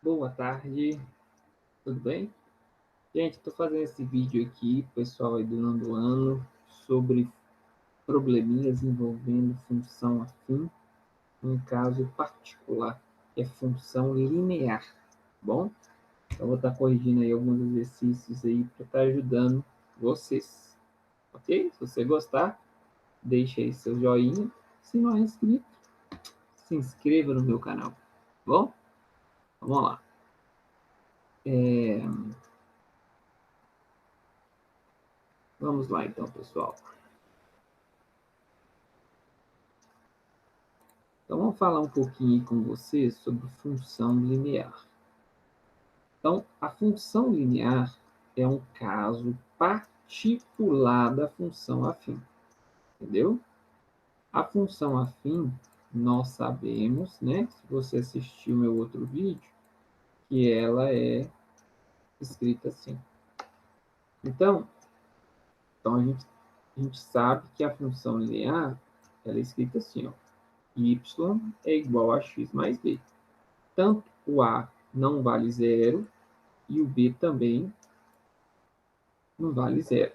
Boa tarde, tudo bem? Gente, estou fazendo esse vídeo aqui, pessoal aí do nono ano, sobre probleminhas envolvendo função afim, um caso particular, que é função linear, tá bom? Então, vou estar corrigindo aí alguns exercícios aí para estar ajudando vocês, ok? Se você gostar, deixe aí seu joinha. Se não é inscrito, se inscreva no meu canal, tá bom? Vamos lá. Vamos lá então, pessoal. Então, vamos falar um pouquinho com vocês sobre função linear. Então, a função linear é um caso particular da função afim, entendeu? A função afim, nós sabemos, né? Se você assistiu meu outro vídeo, que ela é escrita assim. Então, então a gente sabe que a função linear, ela é escrita assim, ó. Y é igual a x mais b. Tanto o a não vale zero, e o b também não vale zero.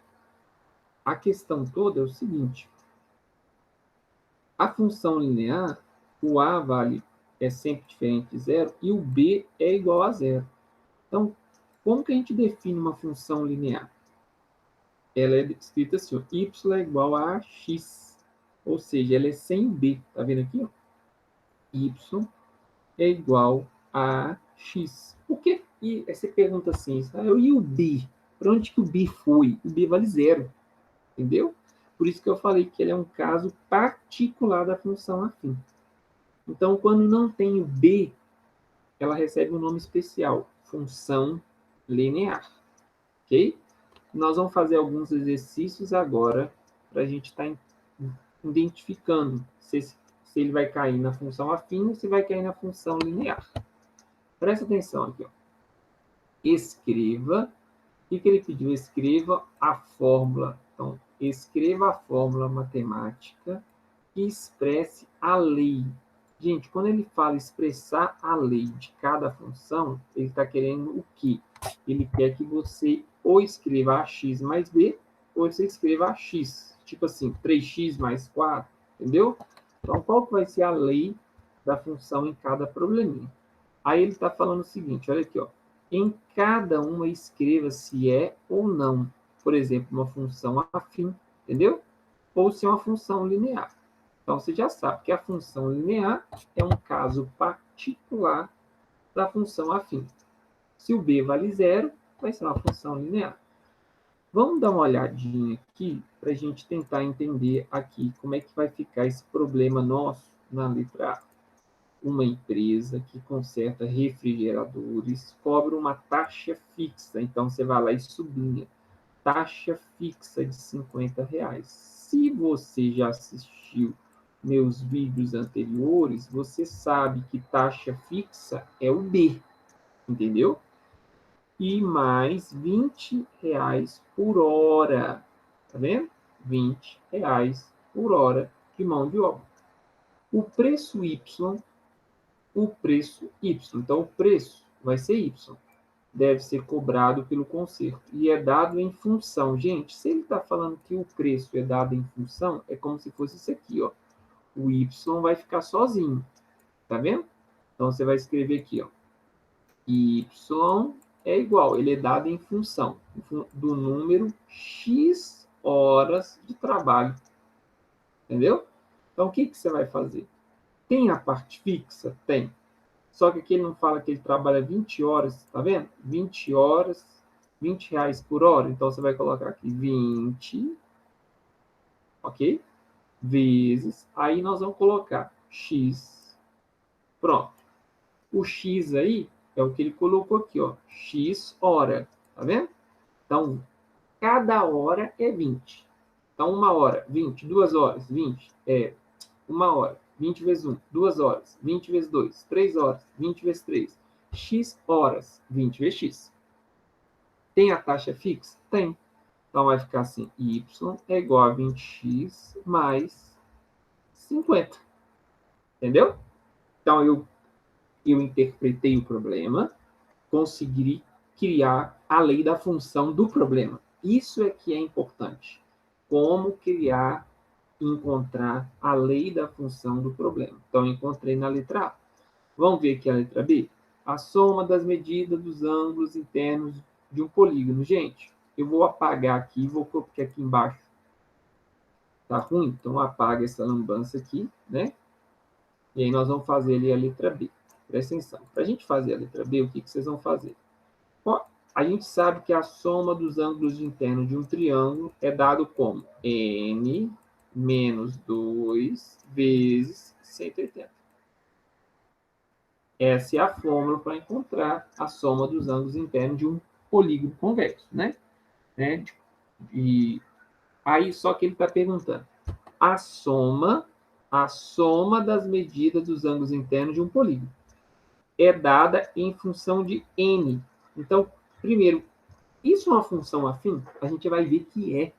A questão toda é o seguinte: a função linear, o a vale é sempre diferente de zero e o b é igual a zero. Então, como que a gente define uma função linear? Ela é escrita assim: y é igual a x, ou seja, ela é sem b. Tá vendo aqui? Ó? Y é igual a x. Por que? E aí você pergunta assim: e o b? Para onde que o b foi? O b vale zero. Entendeu? Por isso que eu falei que ele é um caso particular da função afim. Então, quando não tem o b, ela recebe um nome especial, função linear. Ok? Nós vamos fazer alguns exercícios agora para a gente estar identificando se ele vai cair na função afim ou se vai cair na função linear. Presta atenção aqui. Ó. Escreva. O que ele pediu? Escreva a fórmula. Então, escreva a fórmula matemática e expresse a lei. Gente, quando ele fala expressar a lei de cada função, ele está querendo o quê? Ele quer que você ou escreva ax mais b, ou você escreva ax. Tipo assim, 3x mais 4, entendeu? Então, qual que vai ser a lei da função em cada probleminha? Aí ele está falando o seguinte, olha aqui, ó. Em cada uma escreva se é ou não, por exemplo, uma função afim, entendeu? Ou se é uma função linear. Então, você já sabe que a função linear é um caso particular da função afim. Se o b vale zero, vai ser uma função linear. Vamos dar uma olhadinha aqui para a gente tentar entender aqui como é que vai ficar esse problema nosso na letra A. Uma empresa que conserta refrigeradores cobra uma taxa fixa. Então, você vai lá e sublinha. Taxa fixa de R$ 50. Se você já assistiu meus vídeos anteriores, você sabe que taxa fixa é o B, entendeu? E mais R$ 20 por hora. Tá vendo? R$ 20 por hora de mão de obra. O preço Y, o preço Y. Então, o preço vai ser Y. Deve ser cobrado pelo conserto. E é dado em função. Gente, se ele está falando que o preço é dado em função, é como se fosse isso aqui, ó. O Y vai ficar sozinho. Tá vendo? Então, você vai escrever aqui, ó. Y é igual, ele é dado em função do número X horas de trabalho. Entendeu? Então, o que, que você vai fazer? Tem a parte fixa? Tem. Só que aqui ele não fala que ele trabalha 20 horas, tá vendo? 20 horas, R$ 20 por hora. Então, você vai colocar aqui 20, ok? Vezes, aí nós vamos colocar X. Pronto. O X aí é o que ele colocou aqui, ó. X hora, tá vendo? Então, cada hora é 20. Então, uma hora, 20. 2 horas, 20. É uma hora. 20 vezes 1, 2 horas. 20 vezes 2, 3 horas. 20 vezes 3, X horas. 20 vezes X. Tem a taxa fixa? Tem. Então, vai ficar assim, Y é igual a 20x mais 50. Entendeu? Então, eu eu interpretei o problema, consegui criar a lei da função do problema. Isso é que é importante. Como criar, encontrar a lei da função do problema. Então, encontrei na letra A. Vamos ver aqui a letra B? A soma das medidas dos ângulos internos de um polígono. Gente, eu vou apagar aqui, porque aqui embaixo tá ruim, então apaga essa lambança aqui, né? E aí nós vamos fazer ali a letra B. Presta atenção. Para a gente fazer a letra B, o que vocês vão fazer? Bom, a gente sabe que a soma dos ângulos internos de um triângulo é dado como n menos 2 vezes 180. Essa é a fórmula para encontrar a soma dos ângulos internos de um polígono convexo, né? E aí, só que ele está perguntando a soma das medidas dos ângulos internos de um polígono é dada em função de n. Então, primeiro, isso é uma função afim? A gente vai ver que é,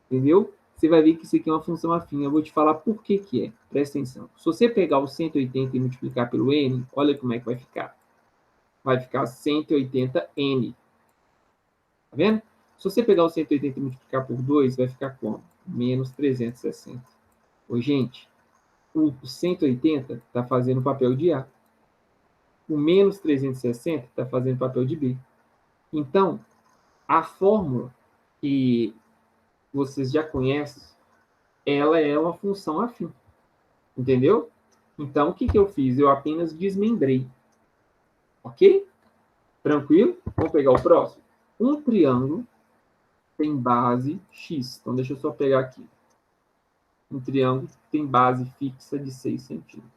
entendeu? Você vai ver que isso aqui é uma função afim. Eu vou te falar por que que é. Presta atenção. Se você pegar o 180 e multiplicar pelo n, olha como é que vai ficar. Vai ficar 180n. Tá vendo? Se você pegar o 180 e multiplicar por 2, vai ficar como? Menos 360. Ô, gente, o 180 está fazendo papel de A. O menos 360 está fazendo papel de B. Então, a fórmula que vocês já conhecem, ela é uma função afim. Entendeu? Então, o que eu fiz? Eu apenas desmembrei. Ok? Tranquilo? Vamos pegar o próximo. Um triângulo tem base x. Então, deixa eu só pegar aqui. Um triângulo tem base fixa de 6 centímetros.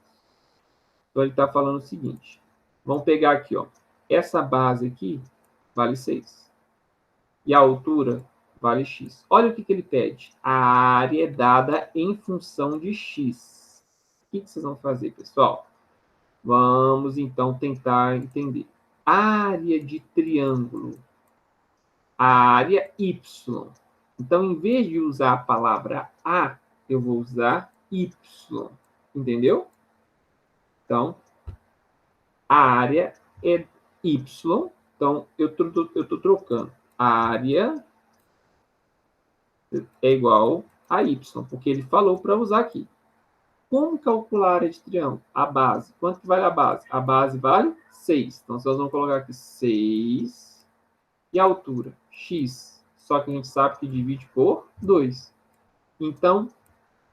Então, ele está falando o seguinte. Vamos pegar aqui, ó. Essa base aqui vale 6. E a altura vale x. Olha o que ele pede. A área é dada em função de x. O que vocês vão fazer, pessoal? Vamos, então, tentar entender. Área de triângulo. A área y. Então, em vez de usar a palavra A, eu vou usar y. Entendeu? Então, a área é y. Então, eu estou trocando. A área é igual a y, porque ele falou para usar aqui. Como calcular a área de triângulo? A base. Quanto que vale a base? A base vale 6. Então, nós vamos colocar aqui 6. E a altura? X. Só que a gente sabe que divide por 2. Então,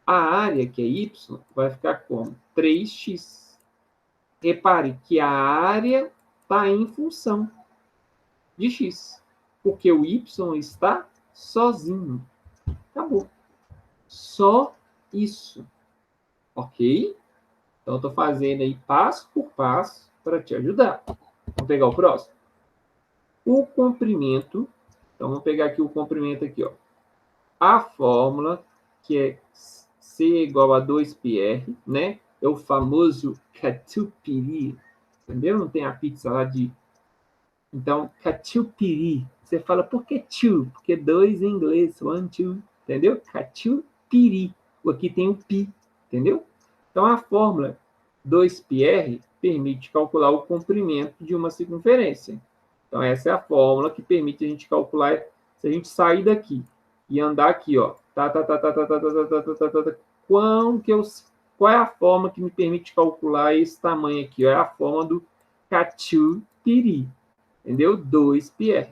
a área, que é y, vai ficar como? 3x. Repare que a área está em função de x. Porque o y está sozinho. Acabou. Só isso. Ok? Então, eu estou fazendo aí passo por passo para te ajudar. Vamos pegar o próximo? O comprimento. Então, vamos pegar aqui o comprimento aqui, ó. A fórmula, que é C igual a 2πr, né? É o famoso catupiry. Entendeu? Não tem a pizza lá de... Então, catupiry. Você fala, por que two? Porque 2 em inglês. 1, 2. Entendeu? Catupiry. Aqui tem o pi. Entendeu? Então, a fórmula 2πr permite calcular o comprimento de uma circunferência. Então, essa é a fórmula que permite a gente calcular, se a gente sair daqui e andar aqui, ó. Qual é a forma que me permite calcular esse tamanho aqui? Ó? É a forma do catupiry. Entendeu? 2πr.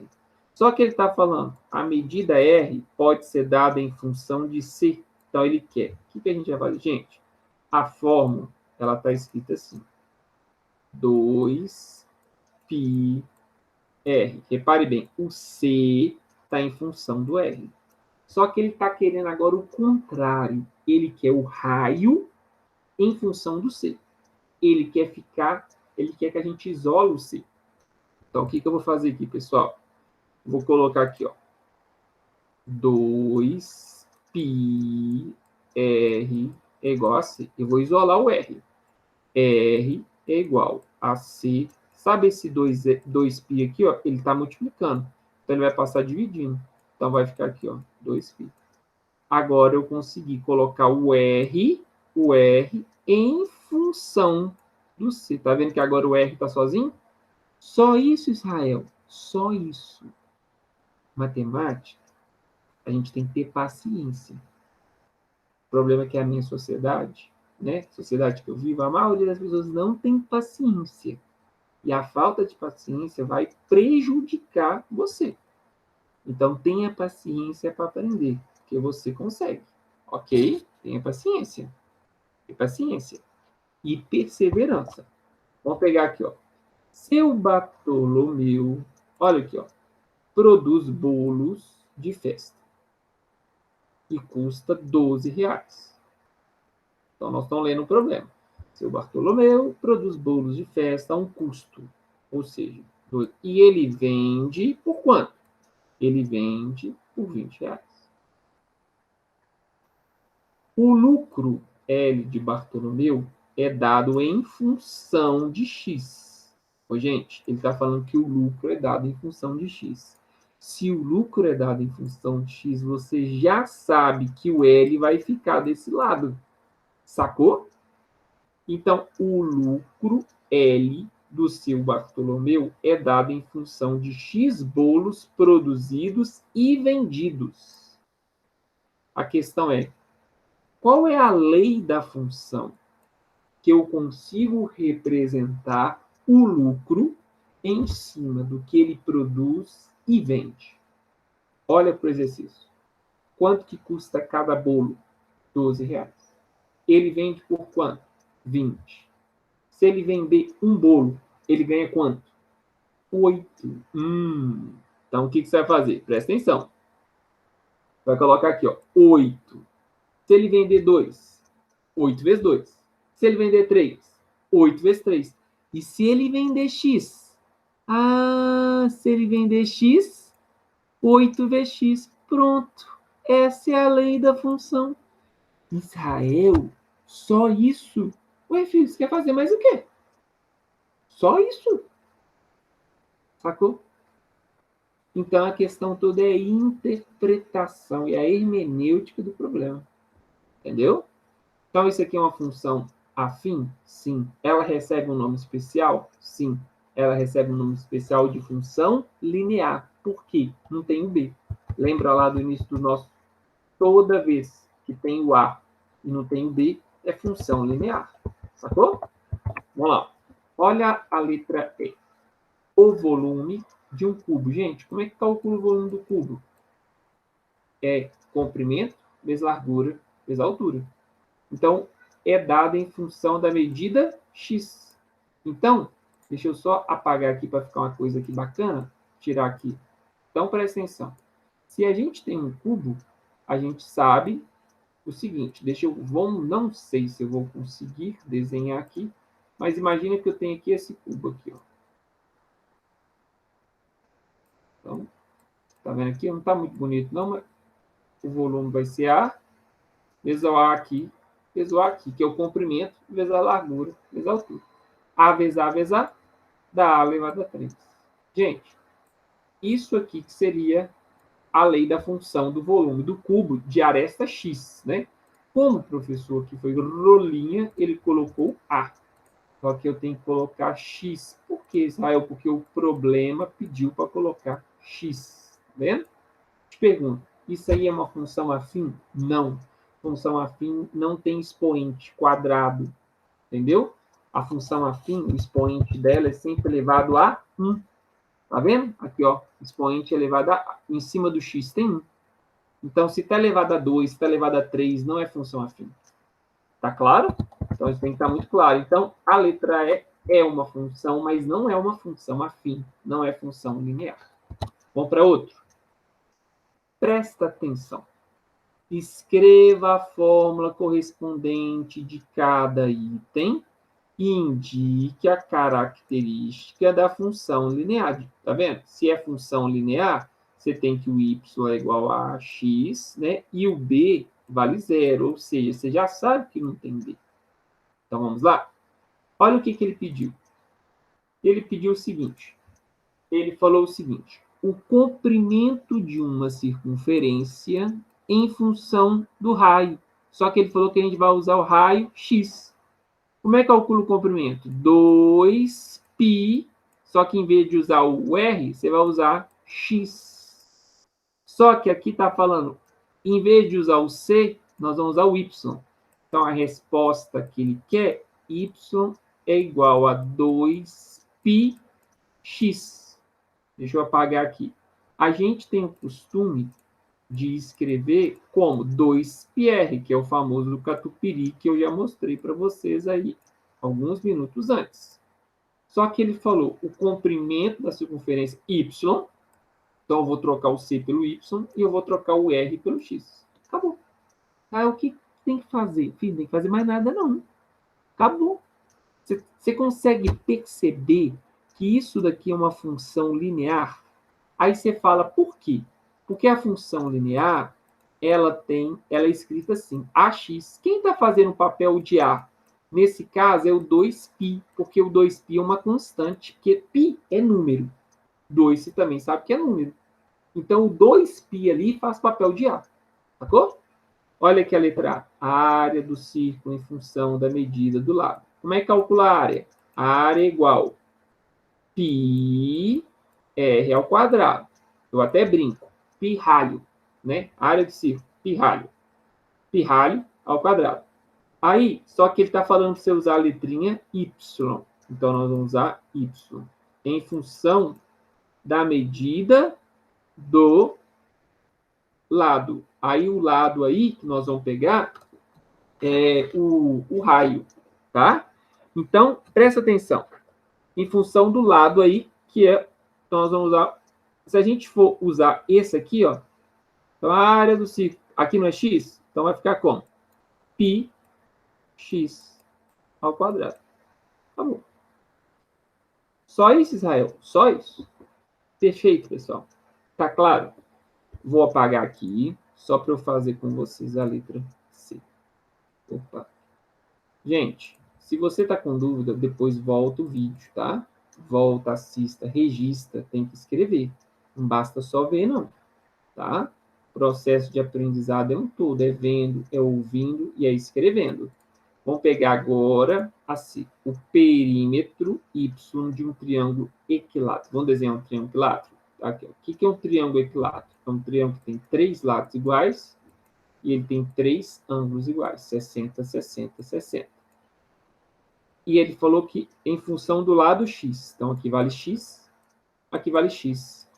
Só que ele está falando, a medida R pode ser dada em função de C. Então, ele quer. O que a gente vai fazer? Gente, a fórmula, ela está escrita assim. 2πr. Repare bem, o C está em função do R. Só que ele está querendo agora o contrário. Ele quer o raio em função do C. Ele quer que a gente isole o C. Então, o que eu vou fazer aqui, pessoal? Vou colocar aqui, ó. 2πr é igual a C. Eu vou isolar o R. R é igual a C. Sabe esse 2π aqui, ó? Ele está multiplicando. Então, ele vai passar dividindo. Então, vai ficar aqui, ó, 2π. Agora, eu consegui colocar o R em função do C. Tá vendo que agora o R está sozinho? Só isso, Israel. Só isso. Matemática, a gente tem que ter paciência. O problema é que a minha sociedade, né, sociedade que eu vivo, a maioria das pessoas não tem paciência. E a falta de paciência vai prejudicar você. Então, tenha paciência para aprender, que você consegue. Ok? Tenha paciência. Tenha paciência. E perseverança. Vamos pegar aqui, ó. Seu Bartolomeu, olha aqui, ó, produz bolos de festa e custa R$ 12. Então, nós estamos lendo o problema. Seu Bartolomeu produz bolos de festa a um custo, ou seja, e ele vende por quanto? Ele vende por R$ 20. O lucro L de Bartolomeu é dado em função de X. Ô, gente, ele está falando que o lucro é dado em função de X. Se o lucro é dado em função de X, você já sabe que o L vai ficar desse lado. Sacou? Então, o lucro L do seu Bartolomeu é dado em função de X bolos produzidos e vendidos. A questão é, qual é a lei da função que eu consigo representar o lucro em cima do que ele produz e vende? Olha para o exercício. Quanto que custa cada bolo? R$ 12. Ele vende por quanto? 20. Se ele vender um bolo, ele ganha quanto? 8. Então, o que você vai fazer? Presta atenção. Vai colocar aqui, ó, 8. Se ele vender 2, 8 vezes 2. Se ele vender 3, 8 vezes 3. E se ele vender X? Se ele vender X, 8 vezes X. Pronto. Essa é a lei da função. Israel, só isso? Ué, filho, você quer fazer mais o quê? Só isso? Sacou? Então, a questão toda é a interpretação e a hermenêutica do problema. Entendeu? Então, isso aqui é uma função afim? Sim. Ela recebe um nome especial? Sim. Ela recebe um nome especial de função linear. Por quê? Não tem o B. Lembra lá do início do nosso... Toda vez que tem o A e não tem o B, é função linear. Sacou? Vamos lá. Olha a letra E. O volume de um cubo. Gente, como é que calcula o volume do cubo? É comprimento vezes largura vezes altura. Então, é dado em função da medida x. Então, deixa eu só apagar aqui para ficar uma coisa aqui bacana. Tirar aqui. Então, presta atenção. Se a gente tem um cubo, a gente sabe o seguinte. Não sei se eu vou conseguir desenhar aqui, mas imagina que eu tenho aqui esse cubo aqui, ó. Então, tá vendo aqui? Não tá muito bonito, não, mas o volume vai ser A vezes o A aqui, vezes o A aqui, que é o comprimento, vezes a largura, vezes a altura. A vezes A vezes A, dá A elevado a 3. Gente, isso aqui que seria a lei da função do volume do cubo de aresta x, né? Como o professor aqui foi rolinha, ele colocou A. Só que eu tenho que colocar x. Por que, Israel? Porque o problema pediu para colocar x. Tá vendo? Te pergunto, isso aí é uma função afim? Não. Função afim não tem expoente quadrado. Entendeu? A função afim, o expoente dela é sempre elevado a 1. Tá vendo? Aqui, ó, expoente elevado em cima do x tem 1. Então, se está elevado a 2, se está elevado a 3, não é função afim. Tá claro? Então, isso tem que estar muito claro. Então, a letra E é uma função, mas não é uma função afim. Não é função linear. Vamos para outro. Presta atenção. Escreva a fórmula correspondente de cada item e indique a característica da função linear. Tá vendo? Se é função linear, você tem que o y é igual a x, né? E o b vale 0, ou seja, você já sabe que não tem b. Então, vamos lá? Olha o que ele pediu. Ele pediu o seguinte. Ele falou o seguinte. O comprimento de uma circunferência em função do raio. Só que ele falou que a gente vai usar o raio x. Como é que calcula o comprimento? 2π, só que em vez de usar o R, você vai usar x. Só que aqui está falando, em vez de usar o C, nós vamos usar o Y. Então, a resposta que ele quer, Y é igual a 2πx. Deixa eu apagar aqui. A gente tem o costume de escrever como 2πr, que é o famoso do catupiry, que eu já mostrei para vocês aí alguns minutos antes. Só que ele falou o comprimento da circunferência y, então eu vou trocar o c pelo y e eu vou trocar o r pelo x. Acabou. Aí o que tem que fazer? Filho, não tem que fazer mais nada, não. Acabou. Você consegue perceber que isso daqui é uma função linear? Aí você fala, por quê? Porque a função linear, ela é escrita assim, ax. Quem está fazendo o papel de a? Nesse caso é o 2π, porque o 2π é uma constante, porque π é número. 2 você também sabe que é número. Então o 2π ali faz papel de a. Sacou? Olha aqui a letra A. A área do círculo em função da medida do lado. Como é que calcula a área? A área é igual πr ao quadrado. Eu até brinco. Pirralho, né? Área do círculo. Pirralho. Pirralho ao quadrado. Aí, só que ele está falando para você usar a letrinha y. Então, nós vamos usar y. Em função da medida do lado. Aí, o lado aí que nós vamos pegar é o raio, tá? Então, presta atenção. Em função do lado aí, que é... Então, nós vamos usar... Se a gente for usar esse aqui, ó, então a área do círculo, aqui não é x? Então vai ficar como? πx ao quadrado. Acabou. Só isso, Israel? Só isso? Perfeito, pessoal. Tá claro? Vou apagar aqui, só para eu fazer com vocês a letra C. Opa. Gente, se você tá com dúvida, depois volta o vídeo, tá? Volta, assista, registra, tem que escrever. Não basta só ver, não. Tá? O processo de aprendizado é um todo, é vendo, é ouvindo e é escrevendo. Vamos pegar agora assim, o perímetro y de um triângulo equilátero. Vamos desenhar um triângulo equilátero? Aqui, ó. O que é um triângulo equilátero? É um triângulo que tem 3 lados iguais e ele tem 3 ângulos iguais, 60, 60, 60. E ele falou que em função do lado x. Então, aqui vale x, aqui vale x,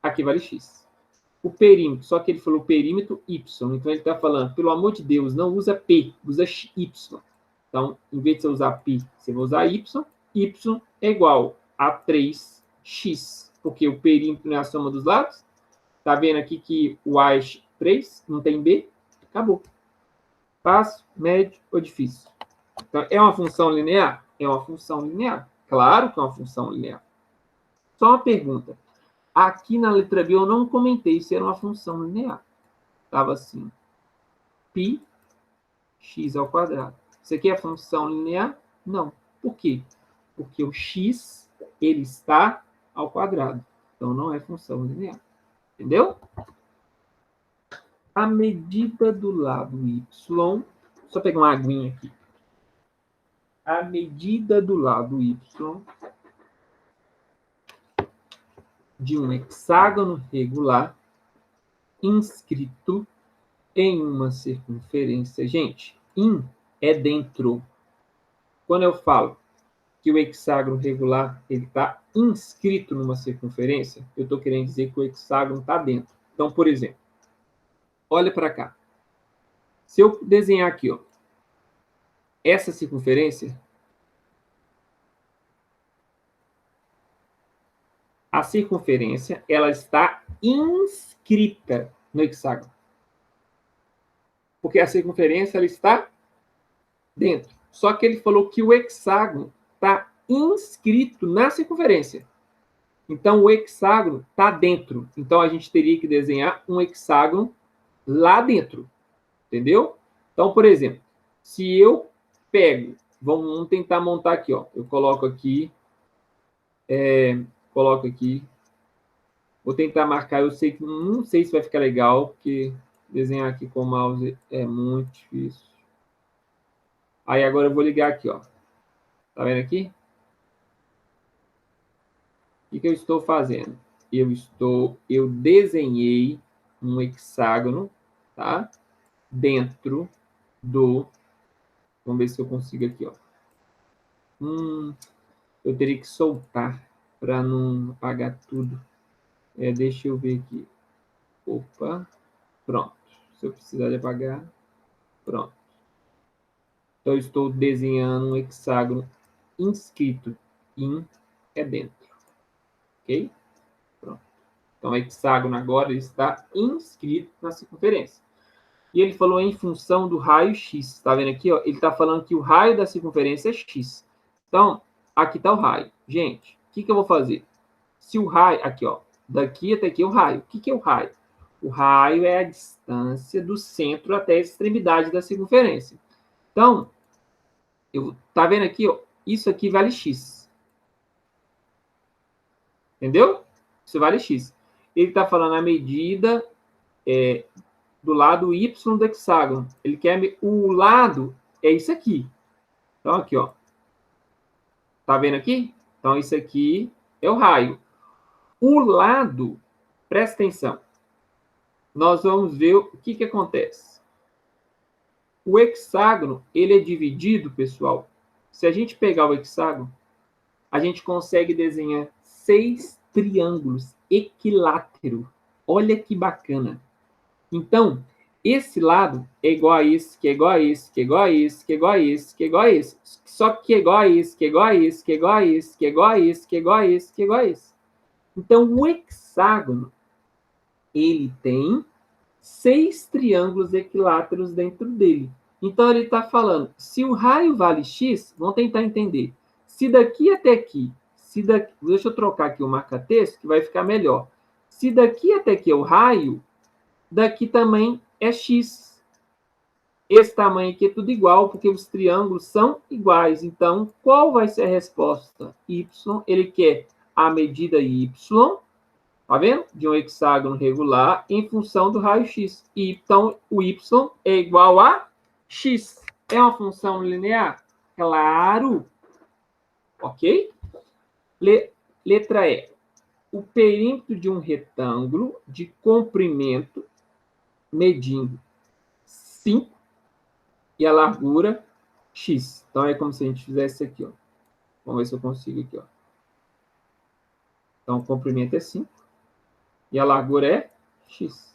aqui vale x. O perímetro, só que ele falou perímetro y. Então, ele está falando, pelo amor de Deus, não usa P, usa y. Então, em vez de você usar π, você vai usar y. Y é igual a 3x, porque o perímetro não é a soma dos lados. Está vendo aqui que o A é 3, não tem B? Acabou. Fácil, médio ou difícil? Então, é uma função linear? É uma função linear. Claro que é uma função linear. Só uma pergunta. Aqui na letra B eu não comentei se era uma função linear. Estava assim. πx ao quadrado. Isso aqui é função linear? Não. Por quê? Porque o x ele está ao quadrado. Então não é função linear. Entendeu? A medida do lado y. Só pegar uma aguinha aqui. A medida do lado y de um hexágono regular inscrito em uma circunferência. Gente, é dentro. Quando eu falo que o hexágono regular está inscrito numa circunferência, eu estou querendo dizer que o hexágono está dentro. Então, por exemplo, olha para cá. Se eu desenhar aqui, ó, essa circunferência, a circunferência ela está inscrita no hexágono. Porque a circunferência ela está dentro. Só que ele falou que o hexágono está inscrito na circunferência. Então, o hexágono está dentro. Então, a gente teria que desenhar um hexágono lá dentro. Entendeu? Então, por exemplo, se eu pego... Vamos tentar montar aqui. Ó. Eu coloco aqui... Coloco aqui. Vou tentar marcar. Eu sei que não sei se vai ficar legal, porque desenhar aqui com o mouse é muito difícil. Aí agora eu vou ligar aqui, ó. Tá vendo aqui? O que eu estou fazendo? Eu desenhei um hexágono, tá? Dentro do... Vamos ver se eu consigo aqui, ó. Eu teria que soltar para não apagar tudo. Deixa eu ver aqui. Opa, pronto. Se eu precisar de apagar, pronto. Então, eu estou desenhando um hexágono inscrito. In é dentro. Ok? Pronto. Então, o hexágono agora está inscrito na circunferência. E ele falou em função do raio X. Está vendo aqui? Ó? Ele está falando que o raio da circunferência é X. Então, aqui está o raio. Gente, o que eu vou fazer? Se o raio... Aqui, ó. Daqui até aqui é o raio. O que é o raio? O raio é a distância do centro até a extremidade da circunferência. Então, tá vendo aqui? Ó? Isso aqui vale X. Entendeu? Isso vale X. Ele está falando a medida do lado Y do hexágono. Ele quer... O lado é isso aqui. Então, aqui, ó. Tá vendo aqui? Então, isso aqui é o raio. O lado, presta atenção. Nós vamos ver o que acontece. O hexágono, ele é dividido, pessoal. Se a gente pegar o hexágono, a gente consegue desenhar 6 triângulos equiláteros. Olha que bacana. Então, esse lado é igual a esse, que é igual a esse, que é igual a esse, que é igual a esse, que é igual a esse. Só que é igual a esse, que é igual a esse, que é igual a esse, que é igual a esse, que é igual a esse, que é igual a esse. Então, o hexágono, ele tem 6 triângulos equiláteros dentro dele. Então, ele está falando, se o raio vale X, vamos tentar entender. Se daqui até aqui, deixa eu trocar aqui o marca-texto, que vai ficar melhor. Se daqui até aqui é o raio, daqui também é X. Esse tamanho aqui é tudo igual, porque os triângulos são iguais. Então, qual vai ser a resposta? Y, ele quer a medida Y, tá vendo? De um hexágono regular em função do raio X. Então, o Y é igual a X. É uma função linear? Claro. Ok? Letra E. O perímetro de um retângulo de comprimento medindo 5 e a largura X. Então, é como se a gente fizesse aqui, ó. Vamos ver se eu consigo aqui, ó. Então, o comprimento é 5 e a largura é X.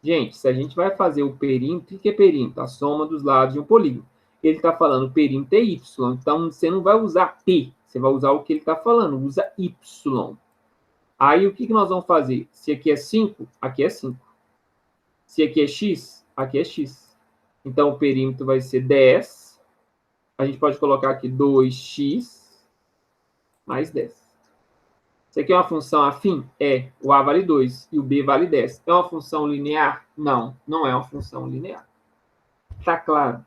Gente, se a gente vai fazer o perímetro, o que é perímetro? A soma dos lados de um polígono. Ele está falando o perímetro é Y, então você não vai usar P, você vai usar o que ele está falando, usa Y. Aí, o que nós vamos fazer? Se aqui é 5, aqui é 5. Se aqui é X, aqui é X. Então, o perímetro vai ser 10. A gente pode colocar aqui 2x mais 10. Isso aqui é uma função afim? É. O A vale 2 e o B vale 10. É uma função linear? Não, não é uma função linear. Tá claro?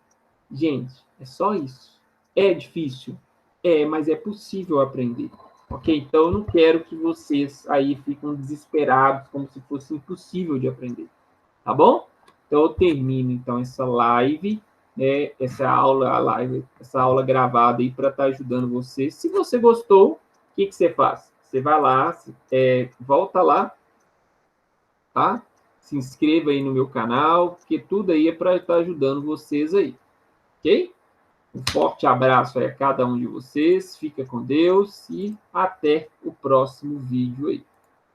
Gente, é só isso. É difícil? É, mas é possível aprender. Ok? Então, eu não quero que vocês aí fiquem desesperados, como se fosse impossível de aprender. Tá bom? Então, eu termino, então, essa live, essa aula gravada aí para estar ajudando você. Se você gostou, o que você faz? Você vai lá, volta lá, tá? Se inscreva aí no meu canal, porque tudo aí é para estar ajudando vocês aí, ok? Um forte abraço aí a cada um de vocês, fica com Deus e até o próximo vídeo aí.